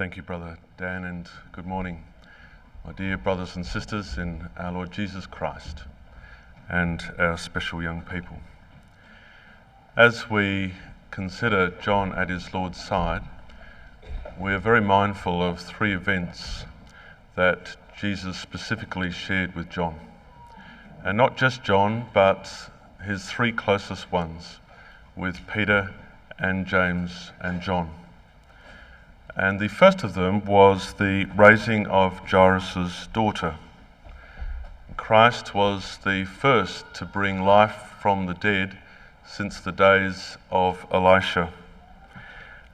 Thank you, Brother Dan, and good morning, my dear brothers and sisters in our Lord Jesus Christ and our special young people. As we consider John at his Lord's side, we are very mindful of three events that Jesus specifically shared with John. And not just John, but his three closest ones, with Peter and James and John. And the first of them was the raising of Jairus' daughter. Christ was the first to bring life from the dead since the days of Elisha.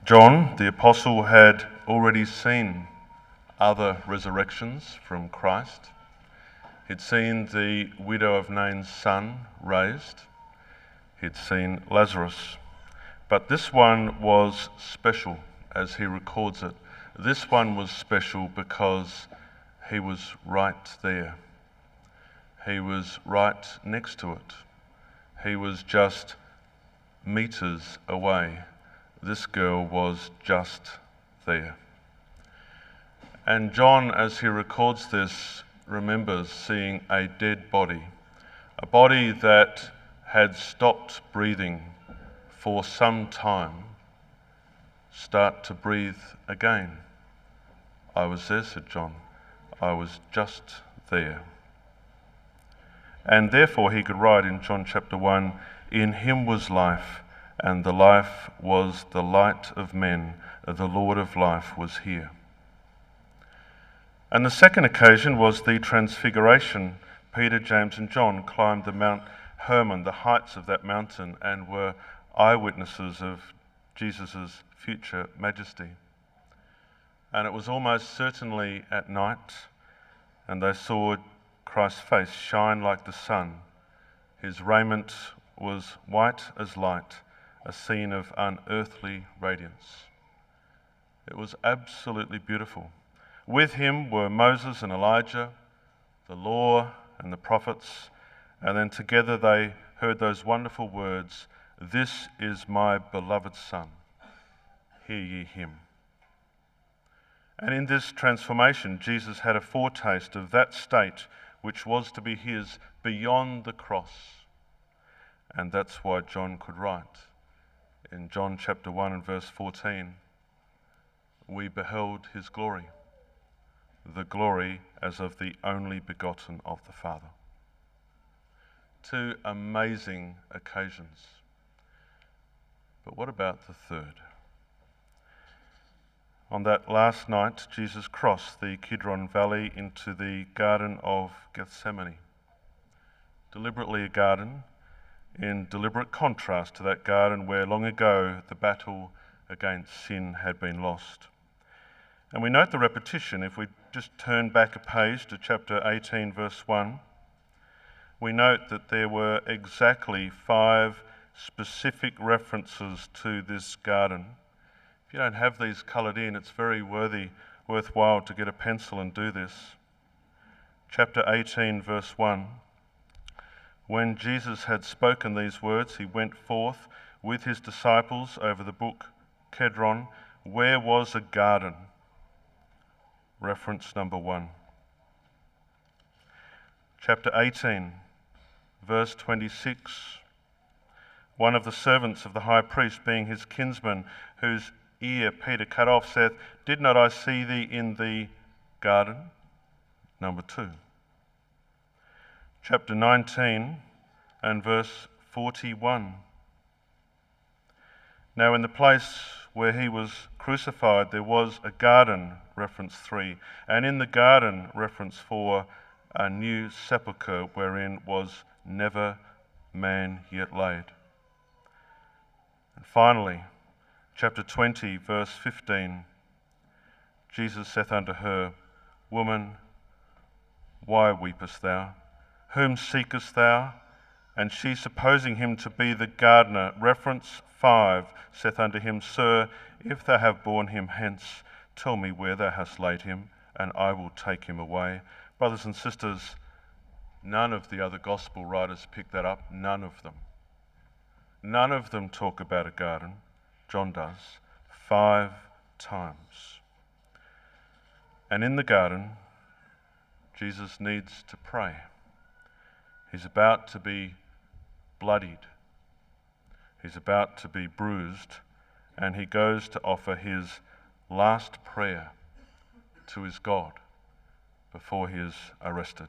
John, the apostle, had already seen other resurrections from Christ. He'd seen the widow of Nain's son raised. He'd seen Lazarus. But this one was special, as he records it. This one was special because he was right there. He was right next to it. He was just meters away. This girl was just there. And John, as he records this, remembers seeing a dead body, a body that had stopped breathing for some time, start to breathe again. I was there, said John. I was just there. And therefore he could write in John chapter 1, "In him was life, and the life was the light of men. The Lord of life was here." And the second occasion was the transfiguration. Peter, James and John climbed the Mount Hermon, the heights of that mountain, and were eyewitnesses of Jesus' future majesty. And it was almost certainly at night, and they saw Christ's face shine like the sun. His raiment was white as light, a scene of unearthly radiance. It was absolutely beautiful. With him were Moses and Elijah, the law and the prophets, and then together they heard those wonderful words, "This is my beloved Son, hear ye him." And in this transformation, Jesus had a foretaste of that state which was to be his beyond the cross. And that's why John could write in John chapter 1 and verse 14, "We beheld his glory, the glory as of the only begotten of the Father." Two amazing occasions. But what about the third? On that last night, Jesus crossed the Kidron Valley into the Garden of Gethsemane. Deliberately a garden, in deliberate contrast to that garden where long ago the battle against sin had been lost. And we note the repetition. If we just turn back a page to chapter 18, verse 1, we note that there were exactly 5 specific references to this garden. If you don't have these coloured in, it's very worthwhile to get a pencil and do this. Chapter 18, verse 1. "When Jesus had spoken these words, he went forth with his disciples over the brook Kidron, where was a garden." Reference number 1. Chapter 18, verse 26. "One of the servants of the high priest, being his kinsman, whose ear Peter cut off, saith, Did not I see thee in the garden?" Number 2. Chapter 19 and verse 41. "Now in the place where he was crucified there was a garden," reference 3, "and in the garden," reference 4, "a new sepulchre wherein was never man yet laid." And finally, chapter 20, verse 15, "Jesus saith unto her, Woman, why weepest thou? Whom seekest thou? And she, supposing him to be the gardener," reference 5, "saith unto him, Sir, if thou have borne him hence, tell me where thou hast laid him, and I will take him away." Brothers and sisters, none of the other gospel writers pick that up, none of them. None of them talk about a garden. John does, 5 times. And in the garden, Jesus needs to pray. He's about to be bloodied. He's about to be bruised, and he goes to offer his last prayer to his God before he is arrested.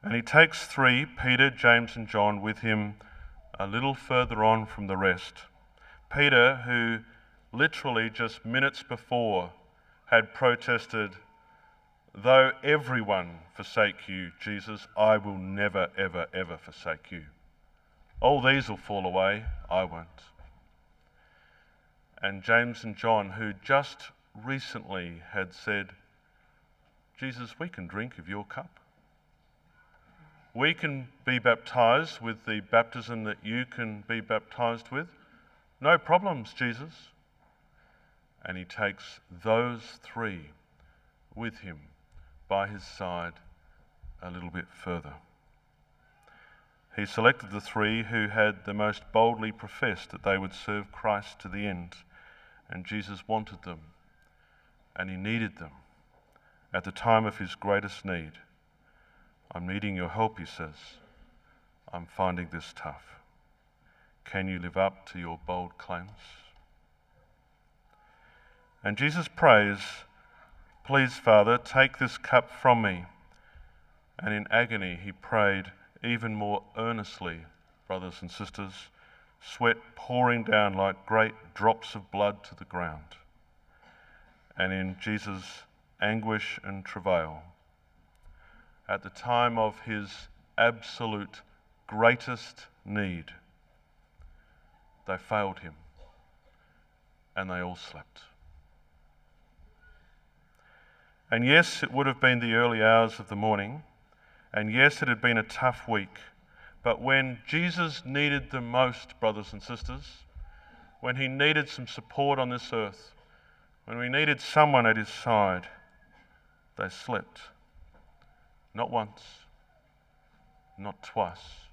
And he takes three, Peter, James and John, with him a little further on from the rest. Peter, who literally just minutes before had protested, "Though everyone forsake you, Jesus, I will never, ever, ever forsake you. All these will fall away, I won't." And James and John, who just recently had said, "Jesus, we can drink of your cup. We can be baptized with the baptism that you can be baptized with. No problems, Jesus." And he takes those three with him by his side a little bit further. He selected the three who had the most boldly professed that they would serve Christ to the end, and Jesus wanted them, and he needed them at the time of his greatest need. "I'm needing your help," he says. "I'm finding this tough. Can you live up to your bold claims?" And Jesus prays, "Please, Father, take this cup from me." And in agony he prayed even more earnestly, brothers and sisters, sweat pouring down like great drops of blood to the ground. And in Jesus' anguish and travail, at the time of his absolute greatest need, they failed him and they all slept. And yes, it would have been the early hours of the morning, and yes, it had been a tough week, but when Jesus needed them most, brothers and sisters, when he needed some support on this earth, when we needed someone at his side, they slept. Not once, not twice,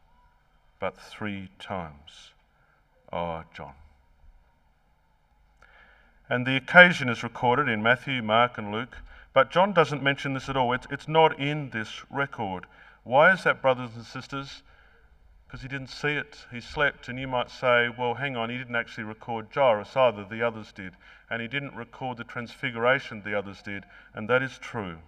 but 3 times. Oh, John. And the occasion is recorded in Matthew, Mark and Luke, but John doesn't mention this at all. It's not in this record. Why is that, brothers and sisters? Because he didn't see it. He slept, and you might say, well, hang on, he didn't actually record Jairus either, the others did. And he didn't record the transfiguration, the others did. And that is true.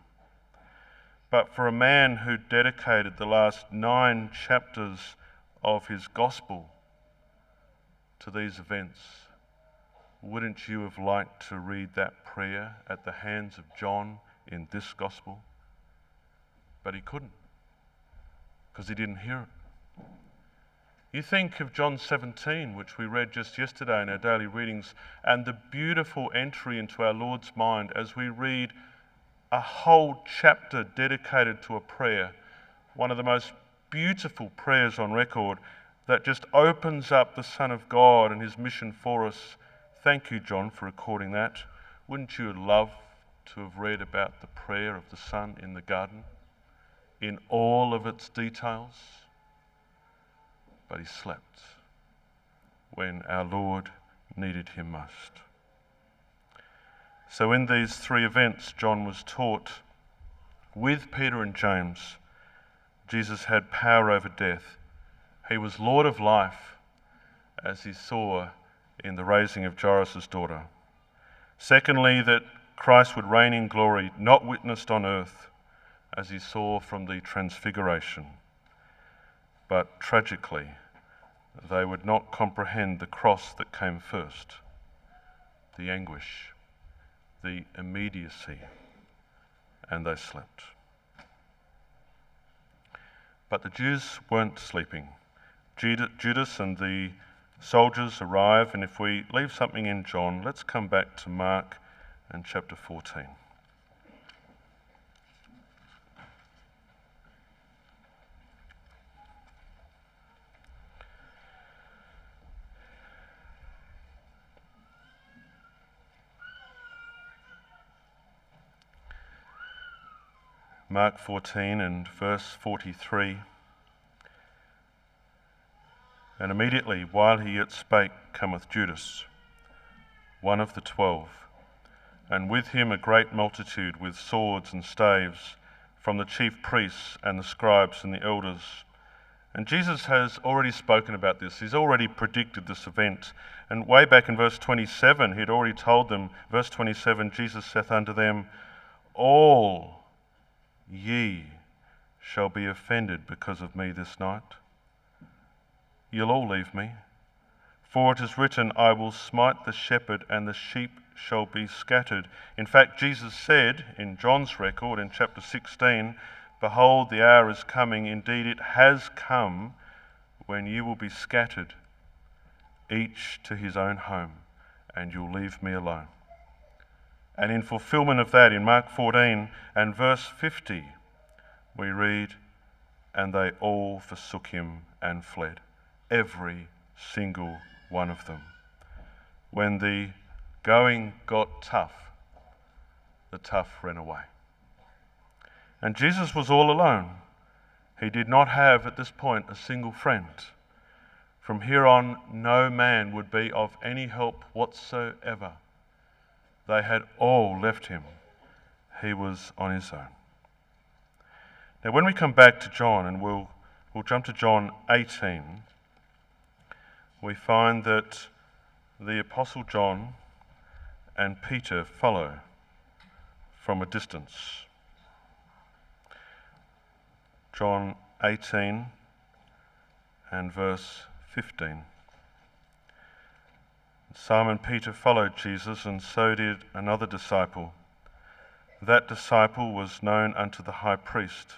But for a man who dedicated the last 9 chapters of his gospel to these events, wouldn't you have liked to read that prayer at the hands of John in this gospel? But he couldn't, because he didn't hear it. You think of John 17, which we read just yesterday in our daily readings, and the beautiful entry into our Lord's mind as we read a whole chapter dedicated to a prayer, one of the most beautiful prayers on record, that just opens up the Son of God and his mission for us. Thank you, John, for recording that. Wouldn't you love to have read about the prayer of the Son in the garden in all of its details? But he slept when our Lord needed him most. So in these 3 events, John was taught with Peter and James, Jesus had power over death. He was Lord of life, as he saw in the raising of Jairus' daughter. Secondly, that Christ would reign in glory, not witnessed on earth, as he saw from the transfiguration. But tragically, they would not comprehend the cross that came first, the anguish, the immediacy, and they slept. But the Jews weren't sleeping. Judas and the soldiers arrive, and if we leave something in John, let's come back to Mark and chapter 14. Mark 14 and verse 43. And immediately, while he yet spake, cometh Judas, one of the 12, and with him a great multitude with swords and staves from the chief priests and the scribes and the elders. And Jesus has already spoken about this. He's already predicted this event. And way back in verse 27, he'd already told them, verse 27, Jesus saith unto them, all ye shall be offended because of me this night. You'll all leave me. For it is written, I will smite the shepherd, and the sheep shall be scattered. In fact, Jesus said in John's record in chapter 16, behold, the hour is coming, indeed it has come, when you will be scattered, each to his own home, and you'll leave me alone. And in fulfillment of that, in Mark 14 and verse 50, we read, and they all forsook him and fled, every single one of them. When the going got tough, the tough ran away. And Jesus was all alone. He did not have at this point a single friend. From here on, no man would be of any help whatsoever. They had all left him. He was on his own. Now when we come back to John, and we'll jump to John 18, we find that the Apostle John and Peter follow from a distance. John 18 and verse 15. Simon Peter followed Jesus, and so did another disciple. That disciple was known unto the high priest,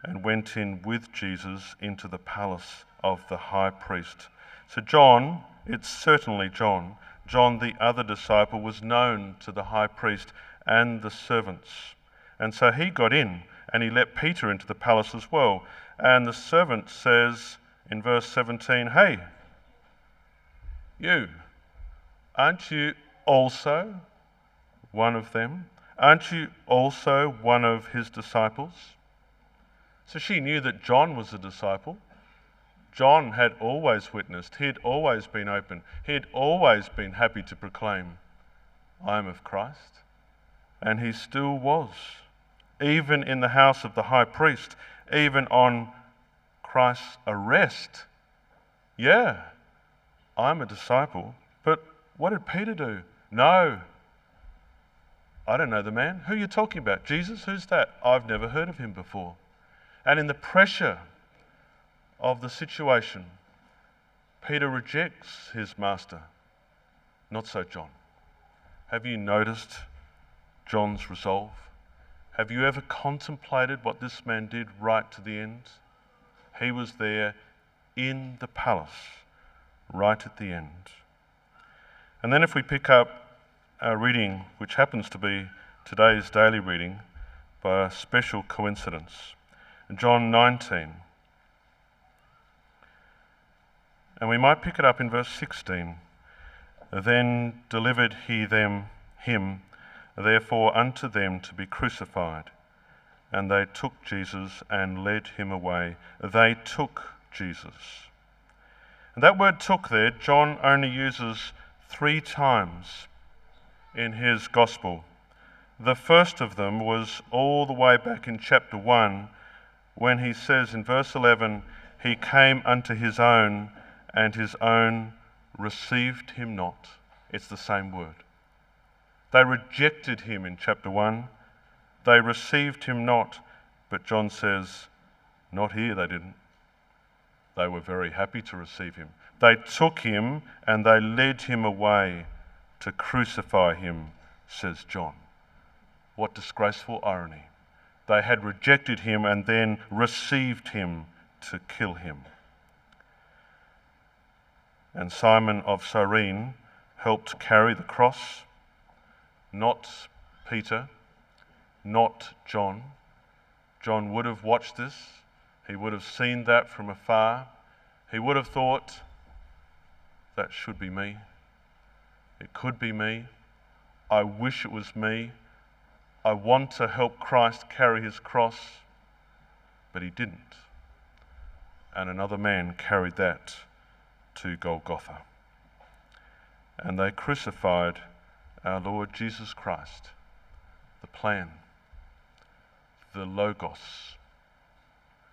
and went in with Jesus into the palace of the high priest. So John, it's certainly John. John, the other disciple, was known to the high priest and the servants. And so he got in, and he let Peter into the palace as well. And the servant says in verse 17, hey, you, aren't you also one of them? Aren't you also one of his disciples? So she knew that John was a disciple. John had always witnessed. He had always been open. He had always been happy to proclaim, I am of Christ. And he still was. Even in the house of the high priest, even on Christ's arrest. Yeah, I'm a disciple. But what did Peter do? No, I don't know the man. Who are you talking about? Jesus? Who's that? I've never heard of him before. And in the pressure of the situation, Peter rejects his master. Not so John. Have you noticed John's resolve? Have you ever contemplated what this man did right to the end? He was there in the palace, right at the end. And then if we pick up our reading, which happens to be today's daily reading by a special coincidence, John 19. And we might pick it up in verse 16. Then delivered he him, therefore unto them to be crucified. And they took Jesus and led him away. They took Jesus. And that word took there, John only uses 3 times in his gospel. The first of them was all the way back in chapter 1, when he says in verse 11, he came unto his own, and his own received him not. It's the same word. They rejected him in chapter 1. They received him not. But John says, not here they didn't. They were very happy to receive him. They took him and they led him away to crucify him, says John. What disgraceful irony. They had rejected him and then received him to kill him. And Simon of Cyrene helped carry the cross, not Peter, not John. John would have watched this. He would have seen that from afar. He would have thought, that should be me. It could be me. I wish it was me. I want to help Christ carry his cross, but he didn't. And another man carried that to Golgotha. And they crucified our Lord Jesus Christ, the plan, the Logos,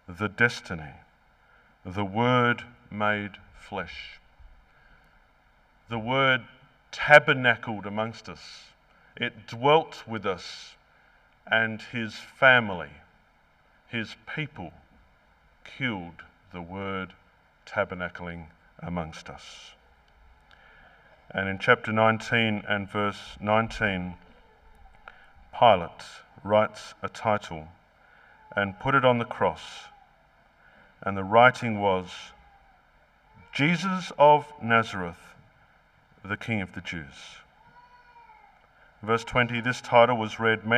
the destiny, the Word made flesh. The Word tabernacled amongst us. It dwelt with us, and his family, his people, killed the Word tabernacling amongst us. And in chapter 19 and verse 19, Pilate writes a title and put it on the cross, and the writing was, Jesus of Nazareth, the King of the Jews. Verse 20, this title was read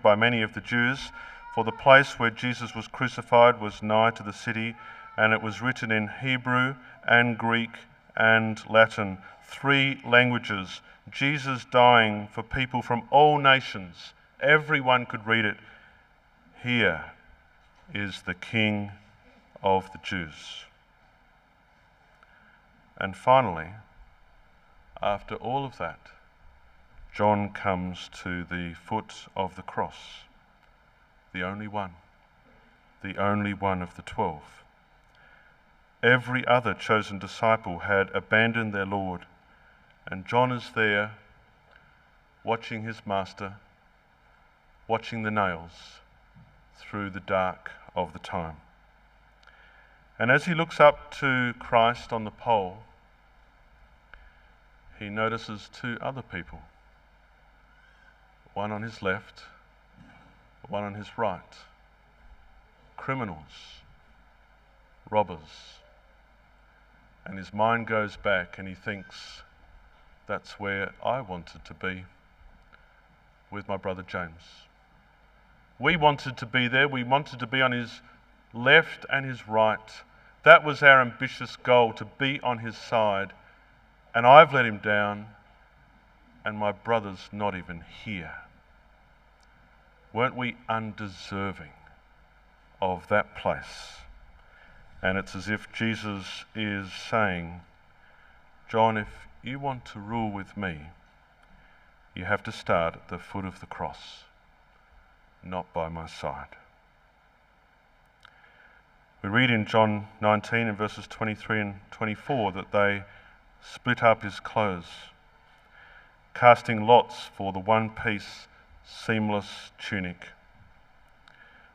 by many of the Jews, for the place where Jesus was crucified was nigh to the city, and it was written in Hebrew and Greek and Latin, 3 languages, Jesus dying for people from all nations. Everyone could read it. Here is the King of the Jews. And finally, after all of that, John comes to the foot of the cross, the only one of the 12. Every other chosen disciple had abandoned their Lord, and John is there watching his master, watching the nails through the dark of the time. And as he looks up to Christ on the pole, he notices 2 other people, one on his left, one on his right, criminals, robbers. And his mind goes back and he thinks, that's where I wanted to be with my brother James. We wanted to be there. We wanted to be on his left and his right. That was our ambitious goal, to be on his side. And I've let him down, and my brother's not even here. Weren't we undeserving of that place? And it's as if Jesus is saying, John, if you want to rule with me, you have to start at the foot of the cross, not by my side. We read in John 19 in verses 23 and 24 that they split up his clothes, casting lots for the one-piece, seamless tunic.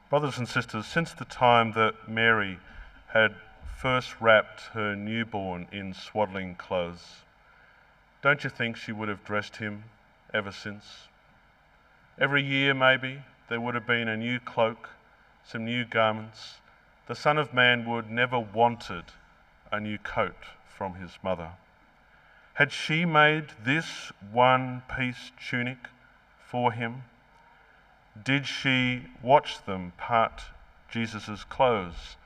Brothers and sisters, since the time that Mary had first wrapped her newborn in swaddling clothes, don't you think she would have dressed him ever since? Every year maybe there would have been a new cloak, some new garments. The Son of Man would never wanted a new coat from his mother. Had she made this one-piece tunic for him? Did she watch them part Jesus' clothes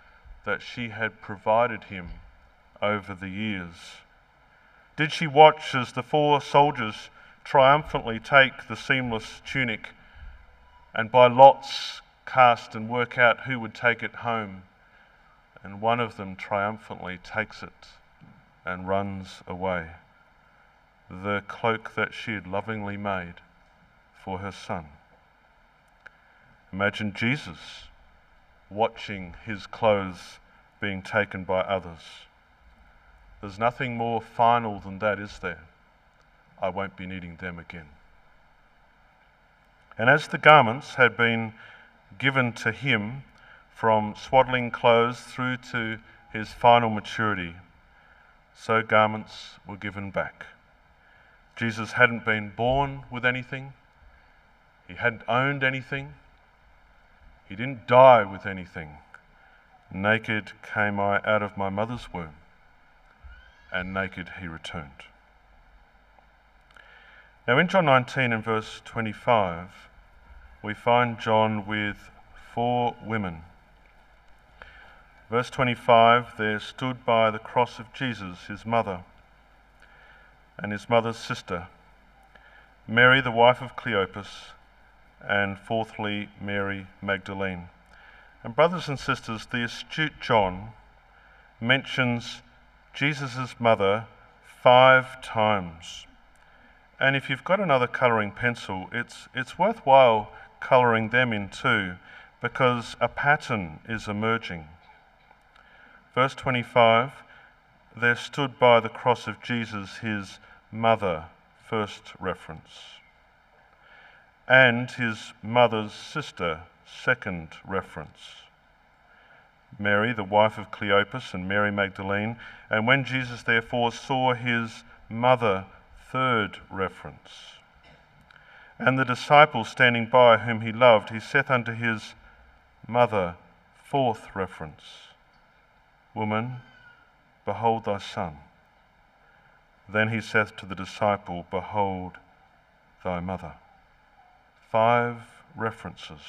that she had provided him over the years? Did she watch as the 4 soldiers triumphantly take the seamless tunic and by lots cast and work out who would take it home? And one of them triumphantly takes it and runs away. The cloak that she had lovingly made for her son. Imagine Jesus watching his clothes being taken by others. There's nothing more final than that, is there? I won't be needing them again. And as the garments had been given to him from swaddling clothes through to his final maturity, so garments were given back. Jesus hadn't been born with anything. He hadn't owned anything. He didn't die with anything. Naked came I out of my mother's womb, and naked he returned. Now in John 19 and verse 25, we find John with 4 women. Verse 25, there stood by the cross of Jesus his mother and his mother's sister, Mary the wife of Cleopas, and fourthly Mary Magdalene. And brothers and sisters, the astute John mentions Jesus' mother 5 times, And if you've got another colouring pencil, it's worthwhile colouring them in too, because a pattern is emerging. Verse 25, there stood by the cross of Jesus his mother, first reference, and his mother's sister, second reference. Mary, the wife of Cleopas, and Mary Magdalene. And when Jesus therefore saw his mother, third reference, and the disciple standing by whom he loved, he saith unto his mother, fourth reference, Woman, behold thy son. Then he saith to the disciple, Behold thy mother. 5 references,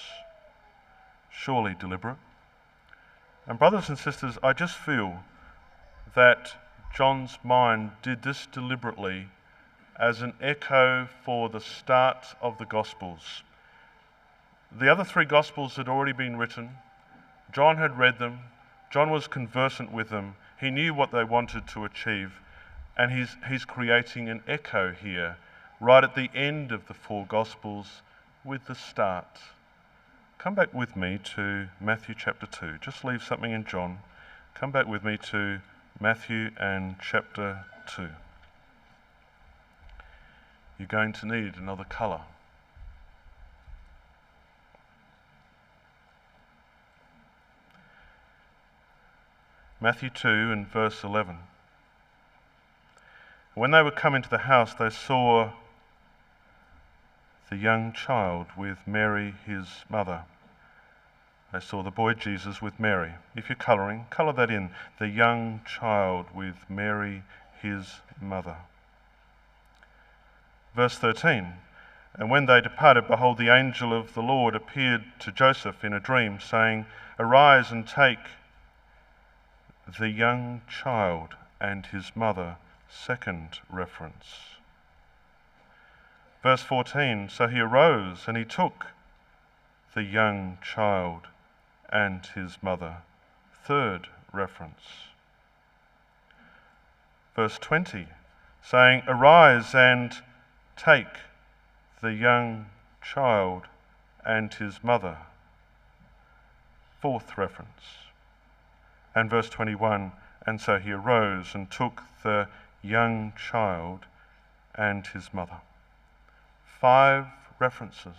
surely deliberate. And brothers and sisters, I just feel that John's mind did this deliberately as an echo for the start of the Gospels. The other 3 Gospels had already been written. John had read them. John was conversant with them. He knew what they wanted to achieve. And he's creating an echo here, right at the end of the 4 Gospels with the start. Come back with me to Matthew chapter 2. Just leave something in John. Come back with me to Matthew and chapter 2. You're going to need another colour. Matthew 2 and verse 11. When they were come into the house, they saw the young child with Mary his mother. They saw the boy Jesus with Mary. If you're colouring, colour that in. The young child with Mary his mother. Verse 13. And when they departed, behold, the angel of the Lord appeared to Joseph in a dream, saying, Arise and take the young child and his mother. Second reference. Verse 14, so he arose and he took the young child and his mother. Third reference. Verse 20, saying, Arise and take the young child and his mother. Fourth reference. And verse 21, and so he arose and took the young child and his mother. 5 references.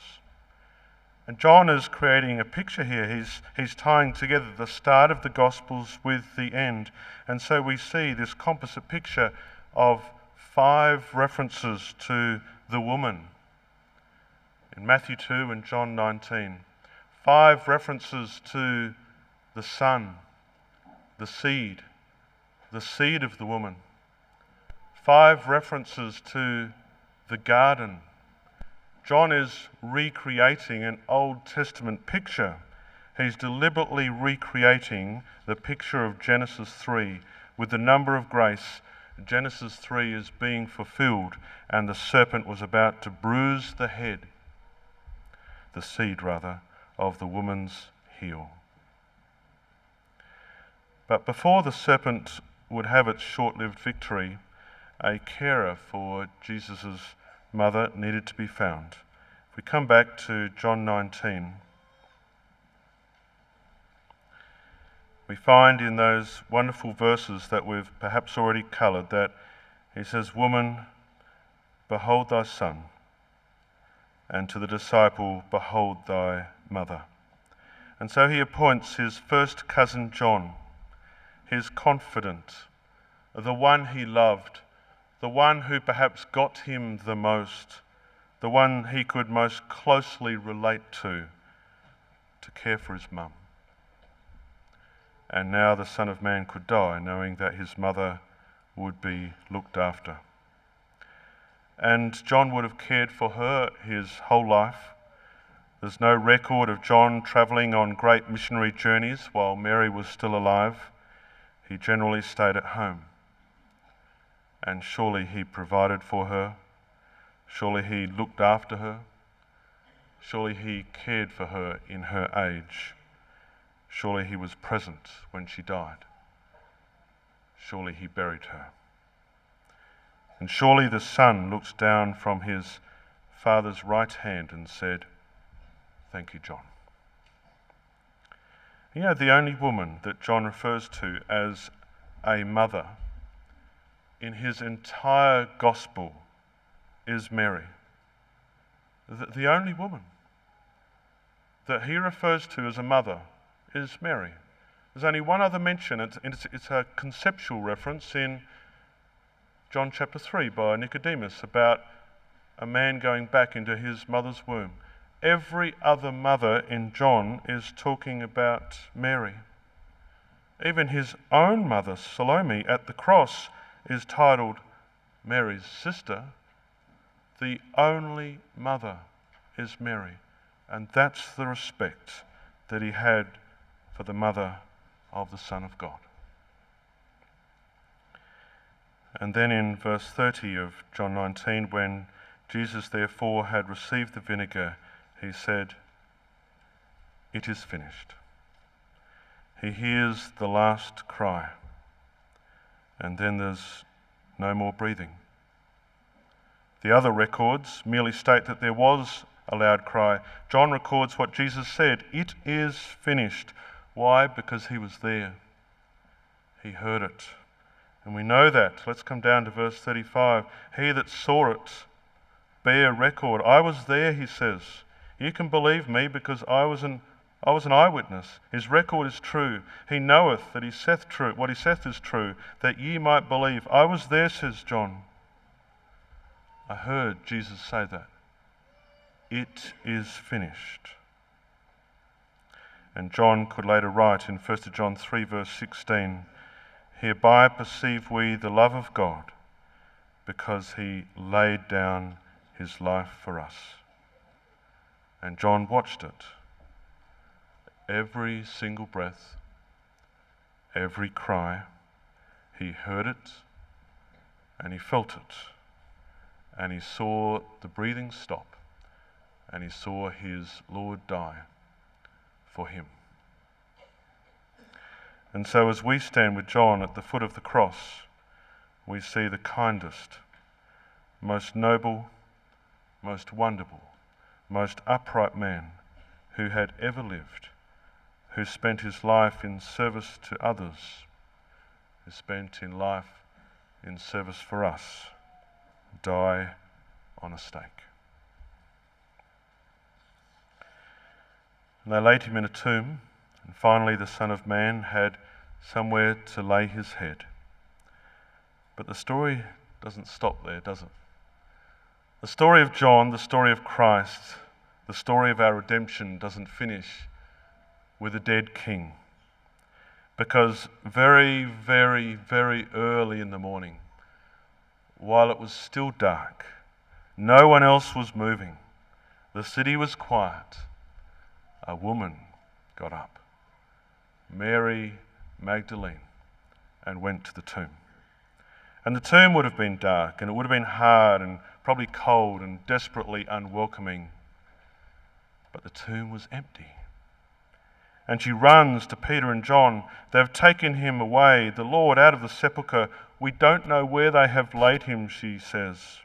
And John is creating a picture here. He's tying together the start of the Gospels with the end. And so we see this composite picture of 5 references to the woman in Matthew 2 and John 19. 5 references to the son, the seed of the woman. 5 references to the garden. John is recreating an Old Testament picture. He's deliberately recreating the picture of Genesis 3 with the number of grace. Genesis 3 is being fulfilled, and the serpent was about to bruise the head, the seed rather, of the woman's heel. But before the serpent would have its short-lived victory, a carer for Jesus' mother needed to be found. If we come back to John 19, we find in those wonderful verses that we've perhaps already coloured that he says, Woman, behold thy son, and to the disciple, behold thy mother. And so he appoints his first cousin John, his confidant, the one he loved, the one who perhaps got him the most, the one he could most closely relate to care for his mum. And now the Son of Man could die, knowing that his mother would be looked after. And John would have cared for her his whole life. There's no record of John travelling on great missionary journeys while Mary was still alive. He generally stayed at home. And surely he provided for her. Surely he looked after her. Surely he cared for her in her age. Surely he was present when she died. Surely he buried her. And surely the Son looked down from his Father's right hand and said, "Thank you, John." You know, the only woman that John refers to as a mother in his entire gospel is Mary. The only woman that he refers to as a mother is Mary. There's only one other mention. It's a conceptual reference in John chapter 3 by Nicodemus about a man going back into his mother's womb. Every other mother in John is talking about Mary. Even his own mother, Salome, at the cross is titled Mary's sister. The only mother is Mary. And that's the respect that he had for the mother of the Son of God. And then in verse 30 of John 19, when Jesus therefore had received the vinegar, he said, "It is finished." He hears the last cry, and then there's no more breathing. The other records merely state that there was a loud cry. John records what Jesus said, "It is finished." Why? Because he was there. He heard it. And we know that. Let's come down to verse 35. He that saw it bear record. I was there, he says. You can believe me because I was an eyewitness. His record is true. He knoweth that he saith true. What he saith is true, that ye might believe. I was there, says John. I heard Jesus say that. It is finished. And John could later write in 1 John 3 verse 16, "Hereby perceive we the love of God, because he laid down his life for us." And John watched it. Every single breath, every cry, he heard it and he felt it. And he saw the breathing stop, and he saw his Lord die for him. And so as we stand with John at the foot of the cross, we see the kindest, most noble, most wonderful, most upright man who had ever lived, who spent his life in service to others, who spent in life in service for us, die on a stake. And they laid him in a tomb, and finally the Son of Man had somewhere to lay his head. But the story doesn't stop there, does it? The story of John, the story of Christ, the story of our redemption doesn't finish with a dead king. Because very, very, very early in the morning, while it was still dark, no one else was moving, the city was quiet, a woman got up, Mary Magdalene, and went to the tomb. And the tomb would have been dark, and it would have been hard and probably cold and desperately unwelcoming. But the tomb was empty. And she runs to Peter and John. They've taken him away, the Lord, out of the sepulchre. We don't know where they have laid him, she says.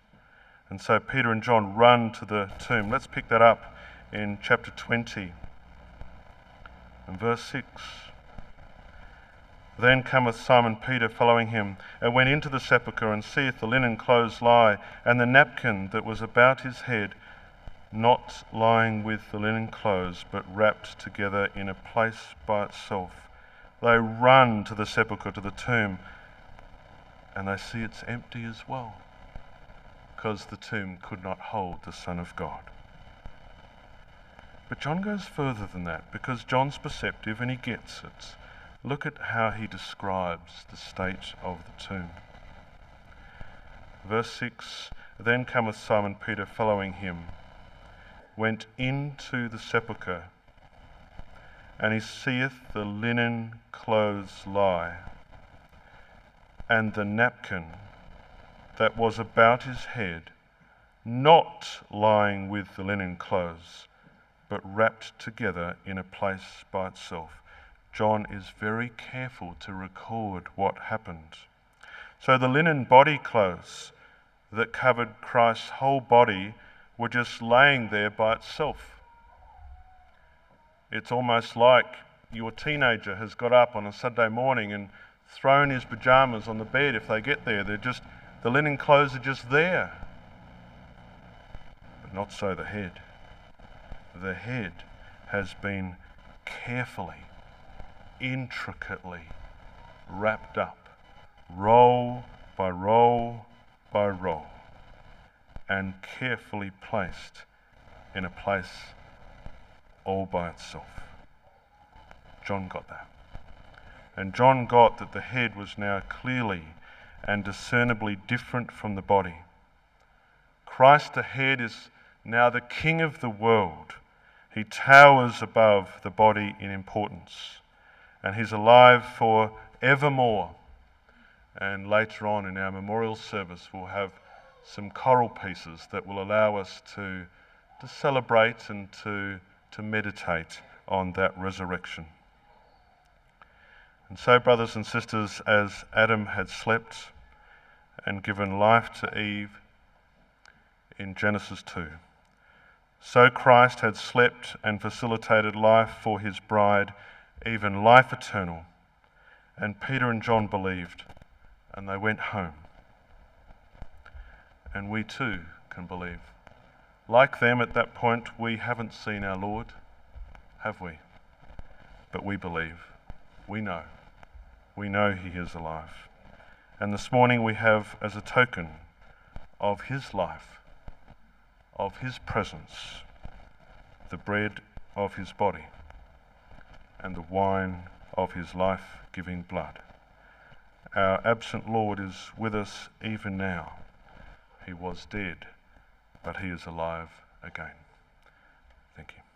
And so Peter and John run to the tomb. Let's pick that up in chapter 20 and verse 6. Then cometh Simon Peter following him, and went into the sepulchre, and seeth the linen clothes lie, and the napkin that was about his head, not lying with the linen clothes, but wrapped together in a place by itself. They run to the sepulchre, to the tomb, and they see it's empty as well, because the tomb could not hold the Son of God. But John goes further than that, because John's perceptive and he gets it. Look at how he describes the state of the tomb. Verse 6, Then cometh Simon Peter following him, went into the sepulchre, and he seeth the linen clothes lie, and the napkin that was about his head, not lying with the linen clothes, but wrapped together in a place by itself. John is very careful to record what happened. So the linen body clothes that covered Christ's whole body were just laying there by itself. It's almost like your teenager has got up on a Sunday morning and thrown his pajamas on the bed. If they get there, the linen clothes are just there. But not so the head. The head has been carefully, intricately wrapped up, roll by roll by roll, and carefully placed in a place all by itself. John got that. And John got that the head was now clearly and discernibly different from the body. Christ the head is now the King of the world. He towers above the body in importance, and he's alive for evermore. And later on in our memorial service, we'll have some choral pieces that will allow us to celebrate and to meditate on that resurrection. And so, brothers and sisters, as Adam had slept and given life to Eve in Genesis 2, so Christ had slept and facilitated life for his bride, even life eternal. And Peter and John believed, and they went home. And we too can believe. Like them at that point, we haven't seen our Lord, have we? But we believe. We know. We know he is alive. And this morning we have, as a token of his life, of his presence, the bread of his body and the wine of his life-giving blood. Our absent Lord is with us even now. He was dead, but he is alive again. Thank you.